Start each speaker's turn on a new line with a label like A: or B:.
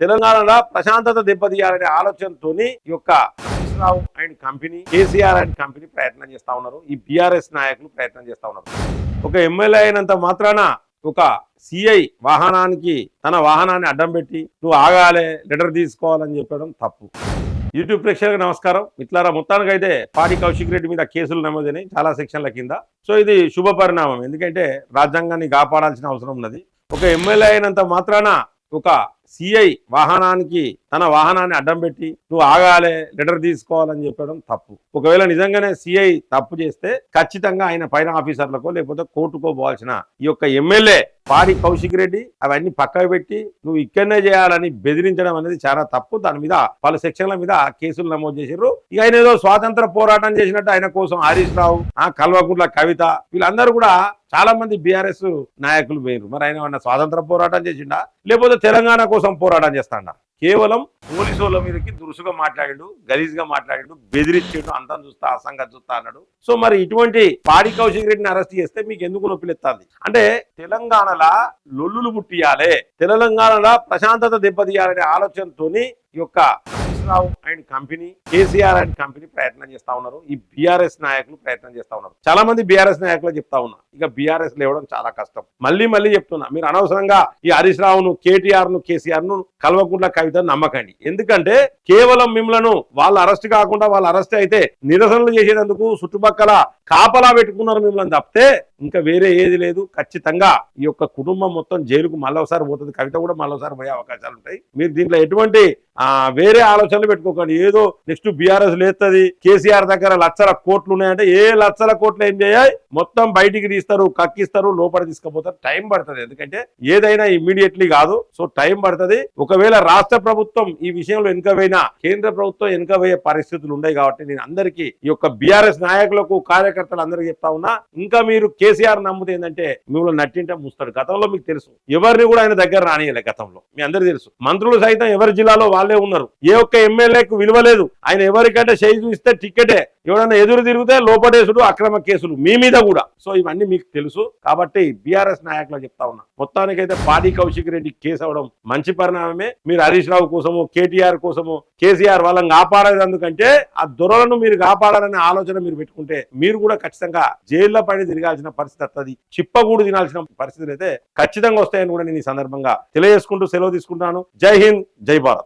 A: తెలంగాణలో ప్రశాంతత దెబ్బతీయాలనే ఆలోచనతోని ఈ యొక్క Harish Rao and company, KCR and company ప్రయత్నం చేస్తా ఉన్నారు. ఈ బీఆర్ఎస్ నాయకులు ప్రయత్నం చేస్తా ఉన్నారు. ఒక ఎమ్మెల్యే అయినంత మాత్రాన ఒక సిఐ వాహనానికి తన వాహనాన్ని అడ్డం పెట్టి నువ్వు ఆగాలే, లెటర్ తీసుకోవాలని చెప్పడం తప్పు. యూట్యూబ్ ప్రేక్షకులకు నమస్కారం. మిత్రులారా, మొత్తానికైతే పాడి కౌశిక్ రెడ్డి మీద కేసులు నమోదైనాయి చాలా సెక్షన్ల కింద. సో ఇది శుభ పరిణామం, ఎందుకంటే రాజ్యాంగాన్ని కాపాడాల్సిన అవసరం ఉన్నది. ఒక ఎమ్మెల్యే అయినంత మాత్రాన ఒక సిఐ వాహనానికి తన వాహనాన్ని అడ్డం పెట్టి నువ్వు ఆగాలే, లెటర్ తీసుకోవాలని చెప్పడం తప్పు. ఒకవేళ నిజంగానే సిఐ తప్పు చేస్తే ఖచ్చితంగా ఆయన పైన ఆఫీసర్లకో లేకపోతే కోర్టుకో పోవాల్సిన ఈ యొక్క ఎమ్మెల్యే పాడి కౌశిక్ రెడ్డి అవన్నీ పక్కకు పెట్టి నువ్వు ఇక్కడనే చేయాలని బెదిరించడం అనేది చాలా తప్పు. దాని మీద పలు సెక్షన్ల మీద కేసులు నమోదు చేశారు. ఇక ఆయన ఏదో స్వాతంత్ర పోరాటం చేసినట్టు ఆయన కోసం హరీష్ రావు, కల్వకుంట్ల కవిత, వీళ్ళందరూ కూడా చాలా మంది బీఆర్ఎస్ నాయకులు వేరు. మరి ఆయన ఏమన్నా స్వాతంత్ర పోరాటం చేసిండా లేకపోతే తెలంగాణ కోసం పోరాటం చేస్తాడా? కేవలం పోలీసు వాళ్ళ మీదకి దురుసుగా మాట్లాడాడు, గలీజ్గా మాట్లాడాడు, బెదిరించాడు, అంతం చూస్తా అసంగతి చూస్తా అన్నాడు. సో మరి ఇటువంటి పాడి కౌశిక్ రెడ్డిని అరెస్ట్ చేస్తే మీకు ఎందుకు నొప్పిలెత్తాంది అంటే, తెలంగాణలో లొల్లులు పుట్టియాలే, తెలంగాణలో ప్రశాంతత దెబ్బతీయాలనే ఆలోచనతోని ఈ యొక్క Harish Rao and company, KCR and company ప్రయత్నం చేస్తా ఉన్నారు. ఈ బీఆర్ఎస్ నాయకులు ప్రయత్నం చేస్తా ఉన్నారు. చాలా మంది బీఆర్ఎస్ నాయకులు చెప్తా ఉన్నా, ఇక బీఆర్ఎస్ లేవడం చాలా కష్టం. మళ్ళీ చెప్తున్నా, మీరు అనవసరంగా ఈ హరీష్ రావును, కేటీఆర్ ను, కేసీఆర్ ను, కల్వకుంట్ల కవితను నమ్మకండి. ఎందుకంటే కేవలం మిమ్మలను వాళ్ళు అరెస్ట్ కాకుండా, వాళ్ళు అరెస్ట్ అయితే నిరసనలు చేసేందుకు చుట్టుపక్కల కాపలా పెట్టుకున్నారు మిమ్మల్ని తప్పితే ఇంకా వేరే ఏది లేదు. ఖచ్చితంగా ఈ యొక్క కుటుంబం మొత్తం జైలుకు మళ్ళొకసారి పోతుంది. కవిత కూడా మళ్ళొకసారి పోయే అవకాశాలు ఉంటాయి. మీరు దీంట్లో ఎటువంటి వేరే ఆలోచనలు పెట్టుకోకండి. ఏదో నెక్స్ట్ బీఆర్ఎస్ లేస్తుంది, కేసీఆర్ దగ్గర లక్షల కోట్లు ఉన్నాయంటే ఏ లక్షల కోట్లు ఏం చేయాలి, మొత్తం బయటికి తీస్తారు, కక్కిస్తారు, లోపల తీసుకుపోతారు. టైం పడుతుంది, ఎందుకంటే ఏదైనా ఇమ్మీడియట్లీ కాదు. సో టైం పడుతుంది. ఒకవేళ రాష్ట్ర ప్రభుత్వం ఈ విషయంలో వెనుకపోయినా కేంద్ర ప్రభుత్వం వెనుకబోయే పరిస్థితులు ఉన్నాయి. కాబట్టి నేను అందరికీ ఈ యొక్క బీఆర్ఎస్ నాయకులకు, కార్యకర్తలు అందరికీ చెప్తా ఉన్నా, ఇంకా మీరు కేసీఆర్ నమ్ముతే ఏంటంటే మిమ్మల్ని నట్టింటే ముస్తాడు. గతంలో మీకు తెలుసు, ఎవరిని కూడా ఆయన దగ్గర రానియలే. గతంలో మీ అందరికీ తెలుసు, మంత్రులు సైతం ఎవరి జిల్లాలో వాళ్ళే ఉన్నారు. ఏ ఒక్క ఎమ్మెల్యేకు విలువలేదు. ఆయన ఎవరికంటే చేయి చూస్తే టికెటే, ఎవడన్నా ఎదురు తిరిగితే లోపడేసుడు, అక్రమ కేసులు మీ మీద కూడా. సో ఇవన్నీ మీకు తెలుసు. కాబట్టి బీఆర్ఎస్ నాయకులు చెప్తా ఉన్నా, మొత్తానికైతే పాడి కౌశిక్ రెడ్డి కేసు అవడం మంచి పరిణామమే. మీరు హరీష్ రావు కోసము, కేటీఆర్ కోసము, కేసీఆర్ వాళ్ళని కాపాడేందుకంటే ఆ దొరలను మీరు కాపాడాలనే ఆలోచన మీరు పెట్టుకుంటే మీరు కూడా ఖచ్చితంగా జైల్లో పడి తిరగాల్సిన పరిస్థితి వస్తుంది. చిప్పగూడు తినాల్సిన పరిస్థితులు అయితే ఖచ్చితంగా వస్తాయని కూడా నేను ఈ సందర్భంగా తెలియజేసుకుంటూ సెలవు తీసుకుంటాను. జై హింద్, జై భారత్.